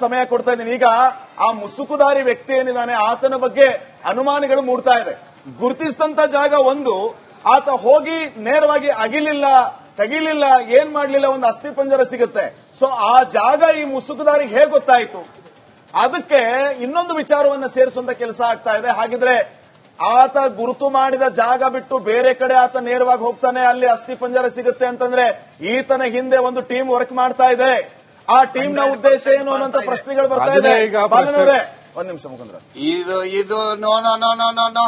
ಸಮಯ ಕೊಡ್ತಾ ಇದ್ದೀನಿ. ಈಗ ಆ ಮುಸುಕುದಾರಿ ವ್ಯಕ್ತಿ ಏನಿದ್ದಾನೆ ಆತನ ಬಗ್ಗೆ ಅನುಮಾನಗಳು ಮೂಡ್ತಾ ಇದೆ. ಗುರುತಿಸಿದಂತ ಜಾಗ ಒಂದು, ಆತ ಹೋಗಿ ನೇರವಾಗಿ ಅಗಿಲಿಲ್ಲ, ತೆಗಿಲಿಲ್ಲ, ಏನ್ ಮಾಡ್ಲಿಲ್ಲ, ಒಂದು ಅಸ್ಥಿ ಪಂಜರ ಸಿಗುತ್ತೆ. ಸೊ ಆ ಜಾಗ ಈ ಮುಸುಕುದಾರಿಗೆ ಹೇಗೆ ಗೊತ್ತಾಯ್ತು? ಅದಕ್ಕೆ ಇನ್ನೊಂದು ವಿಚಾರವನ್ನ ಸೇರಿಸುವಂತ ಕೆಲಸ ಆಗ್ತಾ ಇದೆ. ಹಾಗಿದ್ರೆ ಆತ ಗುರುತು ಮಾಡಿದ ಜಾಗ ಬಿಟ್ಟು ಬೇರೆ ಕಡೆ ಆತ ನೇರವಾಗಿ ಹೋಗ್ತಾನೆ, ಅಲ್ಲಿ ಅಸ್ಥಿ ಪಂಜರ ಸಿಗುತ್ತೆ ಅಂತಂದ್ರೆ ಈತನ ಹಿಂದೆ ಒಂದು ಟೀಮ್ ವರ್ಕ್ ಮಾಡ್ತಾ ಇದೆ. ಆ ಟೀಮ್ ನ ಉದ್ದೇಶ ಏನು ಅನ್ನೋಂತ ಪ್ರಶ್ನೆಗಳು ಬರ್ತಾ ಇದೆ. ಬಾಲನವರೇ ಒಂದ್ ನಿಮಿಷ ಮುಖಂದ್ರ, ಇದು no no no no no no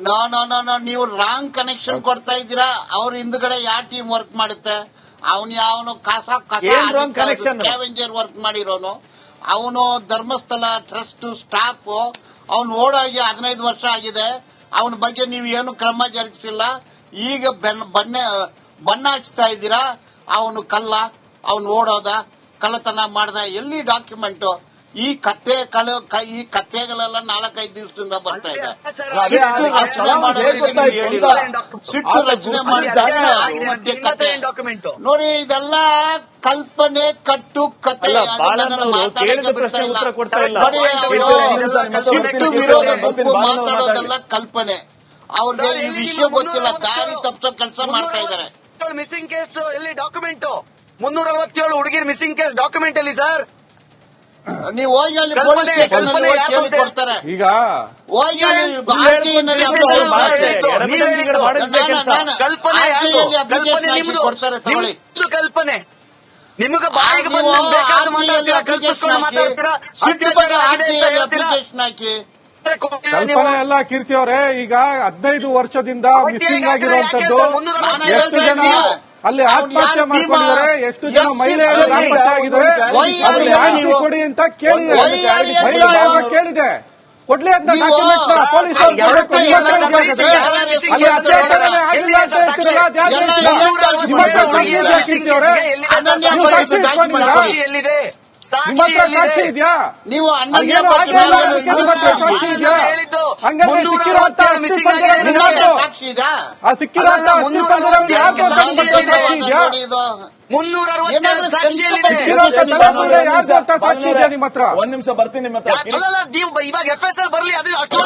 no no no no ನೀವು ರಾಂಗ್ ಕನೆಕ್ಷನ್ ಕೊಡ್ತಾ ಇದ್ದೀರಾ. ಅವ್ರ ಹಿಂದ್ಗಡೆ ಯಾವ ಟೀಮ್ ವರ್ಕ್ ಮಾಡುತ್ತೆ? ಅವನು ಸ್ಕ್ಯಾವೆಂಜರ್ ವರ್ಕ್ ಮಾಡಿರೋನು, ಅವನು ಧರ್ಮಸ್ಥಳ ಟ್ರಸ್ಟ್ ಸ್ಟಾಫ್. ಅವನು ಓಡೋಗಿ 15 ವರ್ಷ ಆಗಿದೆ. ಅವನ ಬಗ್ಗೆ ನೀವು ಏನು ಕ್ರಮ ಜರುಗಿಸಿಲ್ಲ. ಈಗ ಬಣ್ಣ ಹಚ್ತಾ ಇದ್ದೀರಾ. ಅವನು ಅವನು ಓಡೋದ, ಕಳ್ಳತನ ಮಾಡ್ದ, ಎಲ್ಲಿ ಡಾಕ್ಯುಮೆಂಟ್? ಈ ಕತ್ತೆಗಳೆಲ್ಲ 4-5 ದಿವಸದಿಂದ ಬರ್ತಾ ಇದೆ. ಸಿಟ್ಟು ರಚನೆ ನೋಡಿ, ಇದೆಲ್ಲ ಕಲ್ಪನೆ, ಕಟ್ಟು ಕತೆ. ಸಿಟ್ಟು ವಿರೋಧ ಗುಂಪು ಮಾತಾಡೋದೆಲ್ಲ ಕಲ್ಪನೆ. ಅವ್ರಿಗೆ ಈ ವಿಷಯ ಗೊತ್ತಿಲ್ಲ, ದಾರಿ ತಪ್ಪಿಸೋ ಕೆಲಸ ಮಾಡ್ತಾ ಇದ್ದಾರೆ. ಮಿಸ್ಸಿಂಗ್ ಕೇಸ್ ಎಲ್ಲಿ ಡಾಕ್ಯುಮೆಂಟ್? 367 ಹುಡುಗಿರ್ ಮಿಸ್ಸಿಂಗ್ ಕೇಸ್ ಡಾಕ್ಯುಮೆಂಟ್ ಎಲ್ಲಿ ಸರ್? ನೀವು ಹೋಗಿ ಅಲ್ಲಿ ಪೊಲೀಸ್ ಸ್ಟೇಷನ್ ಅಲ್ಲಿ ಕೇಳಿ ಕೊಡ್ತಾರೆ. ಈಗ ಹೋಗಿ ಕೊಡ್ತಾರೆ. ತಗೊಳ್ಳಿ ಕಲ್ಪನೆ. ನಿಮಗೆ ಬಾಯಿಗೆ ಬೇಕಾದ ಅಪ್ಲಿಕೇಶನ್ ಹಾಕಿ. ಕಲ್ಪನೆ ಅಲ್ಲ ಕೀರ್ತಿ ಅವರೇ, ಈಗ 15 ವರ್ಷದಿಂದ ಮಿಸ್ಸಿಂಗ್ ಆಗಿರುವಂತದ್ದು ಎಷ್ಟು ಜನ ಅಲ್ಲಿ ಆತ್ಮಹತ್ಯೆ ಮಾಡ್ಕೊಂಡಿದ್ದಾರೆ, ಎಷ್ಟು ಜನ ಮಹಿಳೆಯರು ಆತ್ಮಹತ್ಯೆ ಆಗಿದ್ದಾರೆ, ಮಾಹಿತಿ ಕೊಡಿ ಅಂತ ಕೇಳಿದೆ. ಮಹಿಳಾ ಆಯೋಗ ಕೇಳಿದೆ, ಕೊಡ್ಲಿ ಅಂತ ಡಾಕ್ಯುಮೆಂಟ್ ಪೊಲೀಸರು ಅಲ್ಲಿ ಅತ್ಯಾಚಾರನೇ ಆಗಿಲ್ಲ ಅಂತ ಹೇಳ್ತಿರಲ್ಲ, ನಿಮ್ಮ ಹತ್ರ ಕೀರ್ತಿ ಅವರೇ, ಸಾಕ್ಷಿ ಇದೆಯಾ? ನೀವು ಸಾಕ್ಷಿ ಇದೆಯಾ? ಹಂಗಂದ್ರೆ ಸಿಕ್ಕಿರುವಂತ ಸಾಕ್ಷಿ ಇದೆಯಾ? ಆ ಸಿಕ್ಕಿರುವಂತ ಸಾಕ್ಷಿ ಇದೆಯಾ? 362 ಸಾಕ್ಷಿ ಇದೆ ನಿಮ್ಮ ಹತ್ರ? ಒಂದ್ ನಿಮಿಷ ಬರ್ತೀನಿ ನಿಮ್ಮ ಹತ್ರ. ಇವಾಗ FSL ಬರ್ಲಿ, ಅದು ಅಷ್ಟು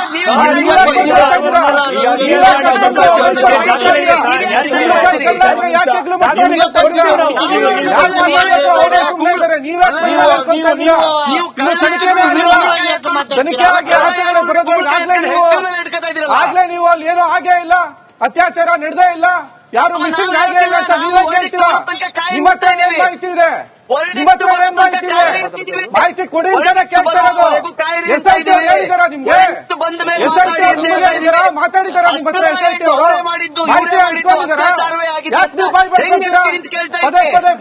ಆಗ್ಲೇ ನೀವು ಅಲ್ಲಿ ಏನೋ ಆಗೇ ಇಲ್ಲ, ಅತ್ಯಾಚಾರ ನಡೆದೇ ಇಲ್ಲ, ಯಾರು ಮಿಸ್ಸಿಂಗ್ ಆಗೇ ಇಲ್ಲ ಅಂತ ನೀವೇ ಕೇಳ್ತೀರಾ? ನಿಮ್ಮ ಹತ್ರ ಏನ್ ಮಾಹಿತಿ ಇದೆ? ನಿಮ್ಮ ಹತ್ರ ಏನ್ ಮಾಹಿತಿ ಇದೆ? ಮಾಹಿತಿ ಕೊಡಿ ಅಂತ ಕೇಳ್ತಾ ಇರೋದು. SIT ಹೇಳಿದಾರ ನಿಮ್ಗೆ? SIT ಹೇಳಿದಾರ, ಮಾತಾಡಿದಾರ ನಿಮ್ಮ ಹತ್ರ? SIT ಅವರು ಮಾಹಿತಿ ಇಟ್ಕೊಂಡಿದಾರ? ಯಾಕೆ ನೀವು ಬಾಯ್ ಬರ್ತೀರಾ?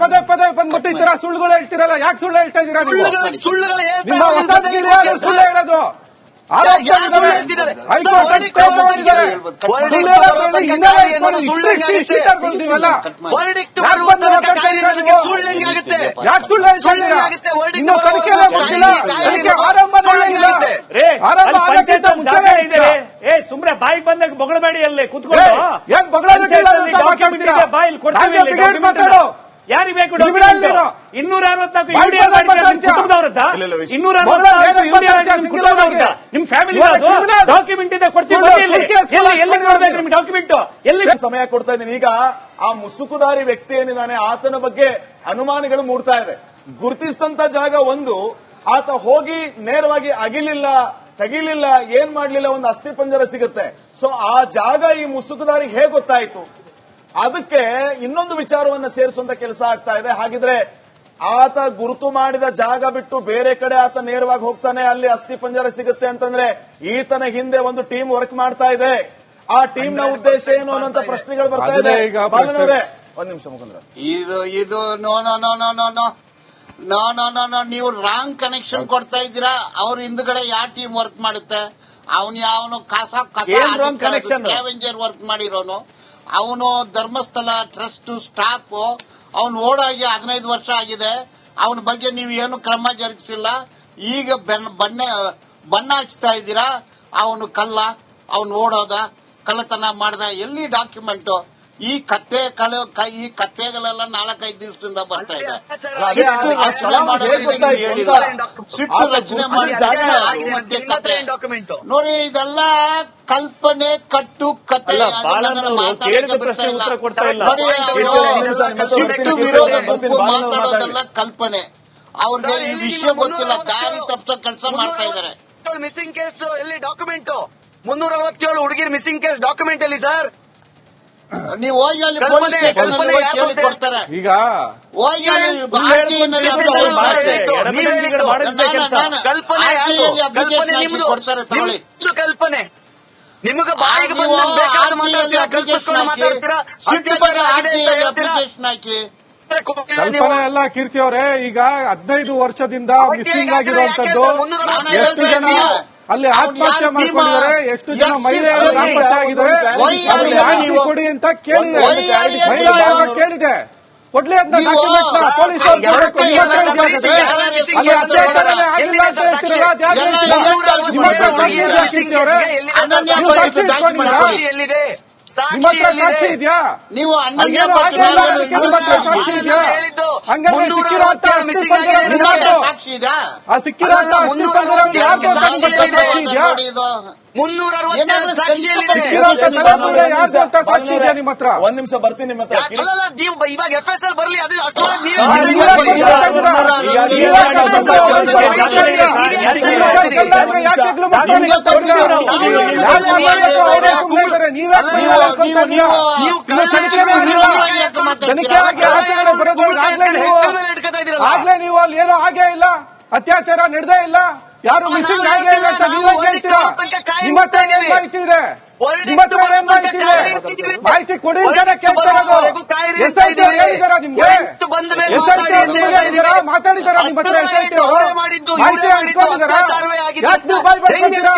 ಪದೇ ಪದೇ ಬಂದ್ಬಿಟ್ಟು ಈ ತರ ಸುಳ್ಳುಗಳು ಹೇಳ್ತೀರಲ್ಲ, ಯಾಕೆ ಸುಳ್ಳು ಹೇಳ್ತಾ ಇದೀರಾ ನೀವು? ನಿಮ್ಮ ವಸಂತಗಿರಿ ಸುಳ್ಳು ಹೇಳೋದು. ಸುಮ್ನೆ ಬಾಯಿಗೆ ಬಂದಾಗ ಬೊಗಳಬೇಡಿ, ಅಲ್ಲಿ ಕೂತ್ಕೊಂಡು ಏನ್ ಬಾಯಿಲ್ ಮಾತಾಡೋ ಯಾರಿಗೆ ಬೇಕು? 264 ಯೂರಿಯಾ ಕುಟುಂಬದವ್ರದ್ದ, 264 ನಿಮ್ ಫ್ಯಾಮಿಲಿ ಡಾಕ್ಯುಮೆಂಟ್ ಇದೆ, ಕೊಡ್ತೀವಿ. ಎಲ್ಲಿ ನೋಡ್ಬೇಕು ನಿಮ್ ಡಾಕ್ಯುಮೆಂಟ್? ಎಲ್ಲಿ ಸಮಯ ಕೊಡ್ತಾ ಇದ್ದೀನಿ. ಈಗ ಆ ಮುಸುಕುದಾರಿ ವ್ಯಕ್ತಿ ಏನಿದ್ದಾನೆ ಆತನ ಬಗ್ಗೆ ಅನುಮಾನಗಳು ಮೂಡ್ತಾ ಇದೆ. ಗುರುತಿಸಿದಂತ ಜಾಗ ಒಂದು, ಆತ ಹೋಗಿ ನೇರವಾಗಿ ಅಗಿಲಿಲ್ಲ, ತೆಗಿಲಿಲ್ಲ, ಏನ್ ಮಾಡ್ಲಿಲ್ಲ, ಒಂದು ಅಸ್ಥಿ ಪಂಜರ ಸಿಗುತ್ತೆ. ಸೊ ಆ ಜಾಗ ಈ ಮುಸುಕುದಾರಿಗೆ ಹೇಗೆ ಗೊತ್ತಾಯ್ತು? ಅದಕ್ಕೆ ಇನ್ನೊಂದು ವಿಚಾರವನ್ನ ಸೇರಿಸುವಂತ ಕೆಲಸ ಆಗ್ತಾ ಇದೆ. ಹಾಗಿದ್ರೆ ಆತ ಗುರುತು ಮಾಡಿದ ಜಾಗ ಬಿಟ್ಟು ಬೇರೆ ಕಡೆ ಆತ ನೇರವಾಗಿ ಹೋಗ್ತಾನೆ, ಅಲ್ಲಿ ಅಸ್ಥಿ ಪಂಜರ ಸಿಗುತ್ತೆ ಅಂತಂದ್ರೆ ಈತನ ಹಿಂದೆ ಒಂದು ಟೀಮ್ ವರ್ಕ್ ಮಾಡ್ತಾ ಇದೆ. ಆ ಟೀಮ್ ನ ಉದ್ದೇಶ ಏನು ಅನ್ನೋಂತ ಪ್ರಶ್ನೆಗಳು ಬರ್ತಾ ಇದೆ. ಬಾಲನವರೇ ಒಂದ್ ನಿಮಿಷ ಮುಖಂದ್ರ, ಇದು no no no no no no no no no no ನೀವು ರಾಂಗ್ ಕನೆಕ್ಷನ್ ಕೊಡ್ತಾ ಇದ್ದೀರಾ. ಅವ್ರ ಹಿಂದ್ಗಡೆ ಯಾವ ಟೀಮ್ ವರ್ಕ್ ಮಾಡುತ್ತೆ? ಅವನು ಸ್ಕ್ಯಾವೆಂಜರ್ ವರ್ಕ್ ಮಾಡಿರೋನು, ಅವನು ಧರ್ಮಸ್ಥಳ ಟ್ರಸ್ಟ್ ಸ್ಟಾಫ್. ಅವನು ಓಡೋಗಿ 15 ವರ್ಷ ಆಗಿದೆ. ಅವನ ಬಗ್ಗೆ ನೀವು ಏನು ಕ್ರಮ ಜರುಗಿಸಿಲ್ಲ. ಈಗ ಬಣ್ಣ ಹಚ್ತಾ ಇದ್ದೀರಾ. ಅವನು ಅವನು ಓಡೋದ, ಕಳ್ಳತನ ಮಾಡ್ದ, ಎಲ್ಲಿ ಡಾಕ್ಯುಮೆಂಟ್? ಈ ಕತ್ತೆಗಳೆಲ್ಲ 4-5 ದಿವಸದಿಂದ ಬರ್ತಾ ಇದೆ. ಅದೇ ಆ ಸ್ಥಳ ಹೇಗೆ ಗೊತ್ತಾಯ್ತು ಅಂತ ಸಿಟ್ಟು ರಚನೆ ಮಾಡಿ ಮತ್ತೆ ಕತೆ ನೋಡಿ, ಇದೆಲ್ಲ ಕಲ್ಪನೆ ಕಟ್ಟು ಕತೆ. ಕೇಳಿದ ಪ್ರಶ್ನೆ ಉತ್ತರ ಕೊಡ್ತಾ ಇಲ್ಲ. ಸಿಟ್ಟು ವಿರೋಧ ಗುಂಪು ಮಾತಾಡೋದೆಲ್ಲ ಕಲ್ಪನೆ. ಅವ್ರಿಗೆ ಈ ವಿಷಯ ಗೊತ್ತಿಲ್ಲ, ದಾರಿ ತಪ್ಪಿಸೋ ಕೆಲಸ ಮಾಡ್ತಾ ಇದ್ದಾರೆ. ಮಿಸ್ಸಿಂಗ್ ಕೇಸ್ ಎಲ್ಲಿ ಡಾಕ್ಯುಮೆಂಟ್ 367 ಹುಡುಗಿರ್ ಮಿಸ್ಸಿಂಗ್ ಕೇಸ್ ಡಾಕ್ಯುಮೆಂಟ್ ಎಲ್ಲಿ ಸರ್? ನೀವು ಹೋಗಿ ಅಲ್ಲಿ ಪೊಲೀಸ್ ಸ್ಟೇಷನ್ ಅಲ್ಲಿ ಕೇಳಿ ಕೊಡ್ತಾರೆ. ಈಗ ಹೋಗಿ ಅಲ್ಲಿ ಕೊಡ್ತಾರೆ ತಗೊಳ್ಳಿ. ಕಲ್ಪನೆ ನಿಮಗೆ ಬಾಯಿಗೆ ಬೇಕಾದ ಕಲ್ಪಿಸ್ಕೊಂಡು ಮಾತಾಡ್ತೀರಾ? ಅಪ್ಲಿಕೇಶನ್ ಹಾಕಿ ಕಲ್ಪನೆ ಎಲ್ಲ ಕೀರ್ತಿ ಅವರೇ, ಈಗ 15 ವರ್ಷದಿಂದ ಮಿಸ್ಸಿಂಗ್ ಆಗಿರುವಂತದ್ದು ಎಷ್ಟು ಜನ ಅಲ್ಲಿ ಆತ್ಮಹತ್ಯೆ ಮಾಡ್ಕೊಂಡಿದ್ದಾರೆ, ಎಷ್ಟು ಜನ ಮಹಿಳೆಯರು ನಾಪತ್ತೆ ಆಗಿದ್ದಾರೆ, ಅವ್ರಿಗೆ ಮಾಹಿತಿ ಕೊಡಿ ಅಂತ ಕೇಳಿದೆ. ಮಹಿಳಾ ಆಯೋಗ ಕೇಳಿದೆ, ಕೊಡ್ಲಿ ಅಂತ ಡಾಕ್ಯುಮೆಂಟ್ ನ ಪೊಲೀಸ್ ಅಲ್ಲಿ ಅತ್ಯಾಚಾರನೇ ಆಗಿಲ್ಲ ಅಂತ ಹೇಳ್ತಿರಲ್ಲ, ಅದ್ಯಾಕೆ ಹೇಳ್ತೀರಾ? ನಿಮ್ಮ ಹತ್ರ ಸಾಕ್ಷಿ ಇದೆಯಾ ಕೀರ್ತಿ ಅವರೇ? ನೀವು ಸಾಕ್ಷಿ ಇಟ್ಕೊಂಡಿದ್ದೀರಾ? ನಿಮ್ಮ ಹತ್ರ ಸಾಕ್ಷಿ ಇದೆಯಾ? ನೀವು ಅಲ್ಲೇನೋ ಹಾಗೆ ಇಲ್ಲ ಅದಕ್ಕೆ ನಿಮ್ಮ ಹತ್ರ ಸಾಕ್ಷಿ ಇದೆಯಾ? ಹಂಗಂದ್ರೆ ಸಿಕ್ಕಿರುವಂತ ಸಾಕ್ಷಿ ಇದಾ? ಆ ಸಿಕ್ಕಿರುವಂತ ಅಸ್ಥಿಪಂಜರವನ್ನು ಯಾರ್ದು ಅಂತ ನಿಮ್ಮ ಹತ್ರ ಸಾಕ್ಷಿ ಇದೆಯಾ? 360 ಸಿಕ್ಕಿರುವಂತ ತಲೆಬುರುಡೆ ಯಾರ್ದು ಅಂತ ಸಾಕ್ಷಿ ಇದೆಯಾ ನಿಮ್ಮ ಹತ್ರ? ಒಂದ್ ನಿಮಿಷ ಬರ್ತೀನಿ ನಿಮ್ಮ ಹತ್ರ. ಇವಾಗ FSL ಬರ್ಲಿ, ಅದು ಅಷ್ಟು ಆಗ್ಲೇ ನೀವು ಅಲ್ಲಿ ಏನೋ ಆಗೇ ಇಲ್ಲ, ಅತ್ಯಾಚಾರ ನಡೆದೇ ಇಲ್ಲ, ಯಾರು ಮಿಸ್ಸಿಂಗ್ ಆಗೇ ಇಲ್ಲ ಅಂತ ನೀವೇ ಹೇಳ್ತೀರಾ? ನಿಮ್ಮ ಹತ್ರ ಏನ್ ಮಾಹಿತಿ ಇದೆ? ನಿಮ್ಮ ಹತ್ರ ಏನ್ ಮಾಹಿತಿ ಇದೆ? ಮಾಹಿತಿ ಕೊಡಿ ಅಂತ ಕೇಳ್ತಾ ಇರೋದು. SIT ಅವ್ರು ಹೇಳಿದಾರ ನಿಮ್ಗೆ? SIT ಅವ್ರು ನಿಮ್ಗೆ ಹೇಳಿದಾರ? ಮಾತಾಡಿದಾರ ನಿಮ್ಮ ಹತ್ರ SIT ಅವರು? ಮಾಹಿತಿ ಅನ್ಕೊಂಡಿದಾರ? ಯಾಕೆ ನೀವು ಬಾಯ್ ಬರ್ತೀರಾ?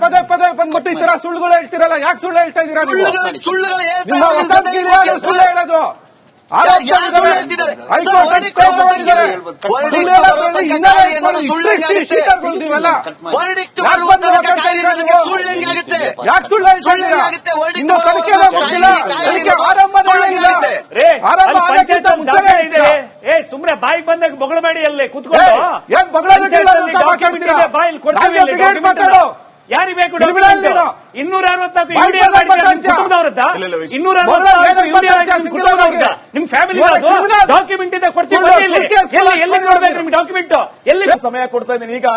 ಪದೇ ಪದೇ ಬಂದ್ಬಿಟ್ಟು ಈ ತರ ಸುಳ್ಳುಗಳು ಹೇಳ್ತಿರಲ್ಲ, ಯಾಕೆ ಸುಳ್ಳು ಹೇಳ್ತಾ ಇದೀರಾ ನೀವು? ನಿಮ್ಮ ವಸಂತಗಿರಿ ಸುಳ್ಳು ಹೇಳೋದು ಆರೋಗ್ಯ ಹೈಕೋರ್ಟ್ ಸುಳ್ಳು ಹೇಳೋದ್ರಲ್ಲಿ ಹಿನ್ನೆಲೆ ಇಟ್ಕೊಂಡು ನೀವೆಲ್ಲ ಯಾಕೆ ಸುಳ್ಳು ಹೇಳ್ತಿದ್ದೀರಾ? ಇನ್ನು ತನಿಖೆ ಮುಗಿಲ್ಲ, ತನಿಖೆ ಆರಂಭನೇ ಆಗಿಲ್ಲ. ಆರಂಭ ಆಗಕ್ಕಿಂತ ಮುಂಚೆನೇ ಇದೆ. ಸುಮ್ನೆ ಬಾಯಿ ಬಂದಾಗ ಬೊಗಳಬೇಡಿ, ಅಲ್ಲೇ ಕೂತ್ಕೊಂಡು ಏನ್ ಬೊಗಳೋದಿಲ್ಲ ಅಂತ ಮಾತಾಡ್ತೀರಾ? ಮಾತಾಡೋ ಯಾರಿಗೆ ಬೇಕು? 264 ಯುಡಿಎ ಕುಟುಂಬದವರದ್ದ? 264 ಕುಟುಂಬದವರದ್ದ? ನಿಮ್ ಫ್ಯಾಮಿಲಿ ಡಾಕ್ಯುಮೆಂಟ್ ಇದೆ, ಕೊಡ್ತೀವಿ. ಎಲ್ಲಿ ನೋಡ್ಬೇಕು ನಿಮ್ ಡಾಕ್ಯುಮೆಂಟ್? ಎಲ್ಲಿ ಸಮಯ ಕೊಡ್ತಾ ಇದ್ದೀನಿ. ಈಗ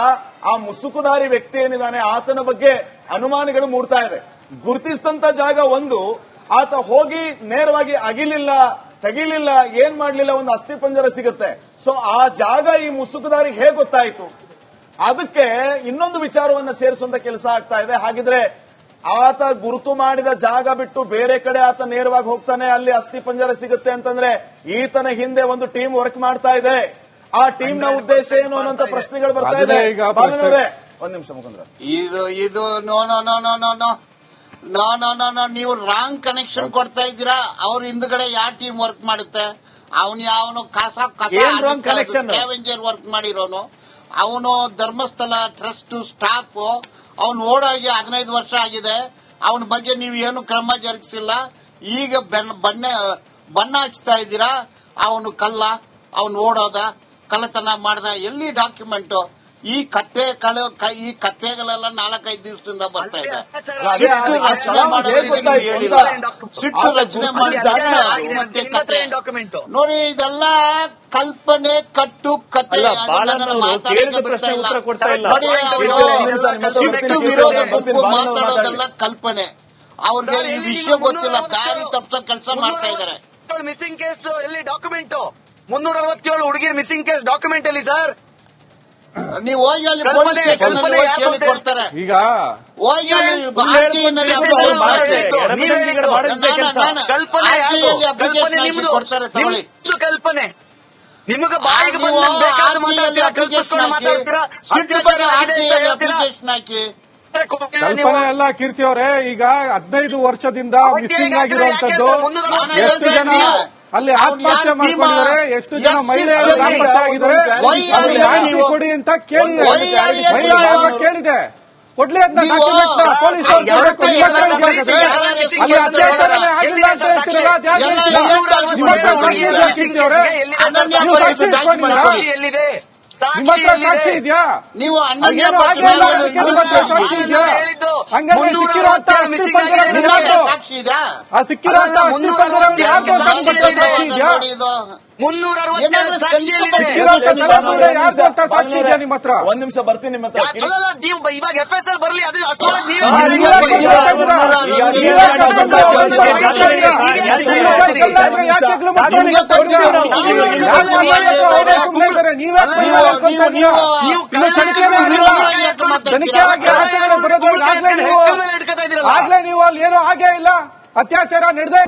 ಆ ಮುಸುಕುದಾರಿ ವ್ಯಕ್ತಿ ಏನಿದ್ದಾನೆ ಆತನ ಬಗ್ಗೆ ಅನುಮಾನಗಳು ಮೂಡ್ತಾ ಇದೆ. ಗುರುತಿಸಿದಂತ ಜಾಗ ಒಂದು, ಆತ ಹೋಗಿ ನೇರವಾಗಿ ಅಗಿಲಿಲ್ಲ, ತೆಗಿಲಿಲ್ಲ, ಏನ್ ಮಾಡ್ಲಿಲ್ಲ, ಒಂದು ಅಸ್ಥಿಪಂಜರ ಸಿಗುತ್ತೆ. ಸೊ ಆ ಜಾಗ ಈ ಮುಸುಕುದಾರಿ ಹೇಗೆ ಗೊತ್ತಾಯ್ತು? ಅದಕ್ಕೆ ಇನ್ನೊಂದು ವಿಚಾರವನ್ನ ಸೇರಿಸುವಂತ ಕೆಲಸ ಆಗ್ತಾ ಇದೆ. ಹಾಗಿದ್ರೆ ಆತ ಗುರುತು ಮಾಡಿದ ಜಾಗ ಬಿಟ್ಟು ಬೇರೆ ಕಡೆ ಆತ ನೇರವಾಗಿ ಹೋಗ್ತಾನೆ, ಅಲ್ಲಿ ಅಸ್ಥಿಪಂಜರ ಸಿಗುತ್ತೆ ಅಂತಂದ್ರೆ ಈತನ ಹಿಂದೆ ಒಂದು ಟೀಮ್ ವರ್ಕ್ ಮಾಡ್ತಾ ಇದೆ. ಆ ಟೀಮ್ ನ ಉದ್ದೇಶ ಏನು ಅನ್ನೋಂತ ಪ್ರಶ್ನೆಗಳು ಬರ್ತಾ ಇದೆ. ಒಂದ್ ನಿಮಿಷ ಮುಖಂದ್ರ, ಇದು ನೋ ನೀವು ರಾಂಗ್ ಕನೆಕ್ಷನ್ ಕೊಡ್ತಾ ಇದ್ದೀರಾ. ಅವ್ರ ಹಿಂದ್ಗಡೆ ಯಾವ ಟೀಮ್ ವರ್ಕ್ ಮಾಡುತ್ತೆ? ಅವನು ಸ್ಕ್ಯಾವೆಂಜರ್ ವರ್ಕ್ ಮಾಡಿರೋನು, ಅವನು ಧರ್ಮಸ್ಥಳ ಟ್ರಸ್ಟ್ ಸ್ಟಾಫ್, ಅವನು ಓಡೋಗಿ 15 ವರ್ಷ ಆಗಿದೆ. ಅವನ ಬಗ್ಗೆ ನೀವು ಏನು ಕ್ರಮ ಜರುಗಿಸಿಲ್ಲ. ಈಗ ಬಣ್ಣ ಹಚ್ತಾ ಇದ್ದೀರಾ. ಅವನು ಅವನು ಓಡೋದ, ಕಳ್ಳತನ ಮಾಡ್ದ, ಎಲ್ಲಿ ಡಾಕ್ಯುಮೆಂಟ್? ಈ ಕತ್ತೆಗಳೆಲ್ಲ 4-5 ದಿವಸದಿಂದ ಬರ್ತಾ ಇದೆ. ಸಿಟ್ಟು ರಚನೆ ಮಾಡಿ ಮತ್ತೆ ಕತೆ ನೋಡಿ, ಇದೆಲ್ಲ ಕಲ್ಪನೆ ಕಟ್ಟು ಕತೆ. ಕೇಳಿದ ಪ್ರಶ್ನೆ ಉತ್ತರ ಕೊಡ್ತಾ ಇಲ್ಲ. ಸಿಟ್ಟು ವಿರೋಧ ಗುಂಪು ಮಾತಾಡೋದೆಲ್ಲ ಕಲ್ಪನೆ. ಅವ್ರಿಗೆ ಈ ವಿಷಯ ಗೊತ್ತಿಲ್ಲ, ದಾರಿ ತಪ್ಪಿಸೋ ಕೆಲಸ ಮಾಡ್ತಾ ಇದ್ದಾರೆ. ಮಿಸ್ಸಿಂಗ್ ಕೇಸ್ ಎಲ್ಲಿ ಡಾಕ್ಯುಮೆಂಟ್ 367 ಹುಡುಗಿರ್ ಮಿಸ್ಸಿಂಗ್ ಕೇಸ್ ಡಾಕ್ಯುಮೆಂಟ್ ಎಲ್ಲಿ ಸರ್? ನೀವು ಹೋಗಿ ಅಲ್ಲಿ ಪೊಲೀಸ್ ಸ್ಟೇಷನ್ ಅಲ್ಲಿ ಕೇಳಿ ಕೊಡ್ತಾರೆ. ಈಗ ಹೋಗಿ ಅಲ್ಲಿ ಕೊಡ್ತಾರೆ ತಗೊಳ್ಳಿ. ಕಲ್ಪನೆ ನಿಮಗೆ ಬಾಯಿಗೆ ಬೇಕಾದ ಅಪ್ಲಿಕೇಶನ್ ಹಾಕಿ ಕಲ್ಪನೆ ಎಲ್ಲ ಕೀರ್ತಿ ಅವರೇ, ಈಗ 15 ವರ್ಷದಿಂದ ಮಿಸ್ಸಿಂಗ್ ಆಗಿರುವಂತದ್ದು ಎಷ್ಟು ಜನ ಅಲ್ಲಿ ಆತ್ಮಹತ್ಯೆ ಮಾಡ್ಕೊಂಡಿದ್ದಾರೆ, ಎಷ್ಟು ಜನ ಮಹಿಳೆಯರು ನಾಪತ್ತೆ ಆಗಿದ್ದಾರೆ, ಅವ್ರಿಗೆ ಮಾಹಿತಿ ಕೊಡಿ ಅಂತ ಕೇಳಿದೆ. ಮಹಿಳಾ ಆಯೋಗ ಕೇಳಿದೆ, ಕೊಡ್ಲಿ ಅಂತ ನೀವು ಡಾಕ್ಯುಮೆಂಟ್ ಪೊಲೀಸ್ ಅವ್ರು ಕೊಡ್ಬೇಕು. ನಿಮ್ಮ ಹತ್ರ ಇದೆಯಾ ಹಾಗಾದ್ರೆ? ಅಲ್ಲಿ ಅತ್ಯಾಚಾರನೇ ಆಗಿಲ್ಲ ಅಂತ ಹೇಳ್ತೀರಲ್ಲ, ಅದು ಯಾಕೆ ಹೇಳ್ತೀರಾ? ನಿಮ್ಮ ಹತ್ರ ಸಾಕ್ಷಿ ಇದೆಯಾ ಕೀರ್ತಿ ಅವರೇ? ನೀವು ಸಾಕ್ಷಿ ಇಟ್ಕೊಂಡಿರಾ? ಎಲ್ಲಿದೆ? ನಿಮ್ಮ ಹತ್ರ ಸಾಕ್ಷಿ ಇದೆಯಾ? ನೀವು ಅಲ್ಲೇನೋ ಹಾಗೆ ಇಲ್ಲ ಅದಕ್ಕೆ ನಿಮ್ಮ ಹತ್ರ ಸಾಕ್ಷಿ ಇದೆಯಾ? ಹಂಗಾದ್ರೆ ಸಿಕ್ಕಿರೋಂತ ಅಸ್ಥಿ ಪಂಜರ ಸಾಕ್ಷಿ ಇದ್ರಾ? ಆ ಸಿಕ್ಕಿರೋಂತ ಅಸ್ಥಿ ಪಂಜರ ಯಾಕೆ ನಿಮ್ಮ ಹತ್ರ ಸಾಕ್ಷಿ ಇದೆಯಾ? 362 ಸಾಕ್ಷಿಯಲ್ಲಿದೆ. ಸಿಕ್ಕಿರೋಂತ ತಲೆಬುರುಡೆ ಯಾರು ಕೊಟ್ಟ ಸಾಕ್ಷಿ ಇದೆಯಾ ನಿಮ್ಮ ಹತ್ರ? ಒಂದ್ ನಿಮಿಷ ಬರ್ತೀನಿ ನಿಮ್ಮ ಹತ್ರ. ಅಲ್ಲಲ್ಲ, ನೀವು ಇವಾಗ FSL ಬರ್ಲಿ, ಅದು ಅಷ್ಟೊಳಗೆ ನೀವೇ ಆಗ್ಲೇ ನೀವು ಅಲ್ಲಿ ಏನೋ ಹಾಗೆ ಇಲ್ಲ, ಅತ್ಯಾಚಾರ ನಡೆದೇ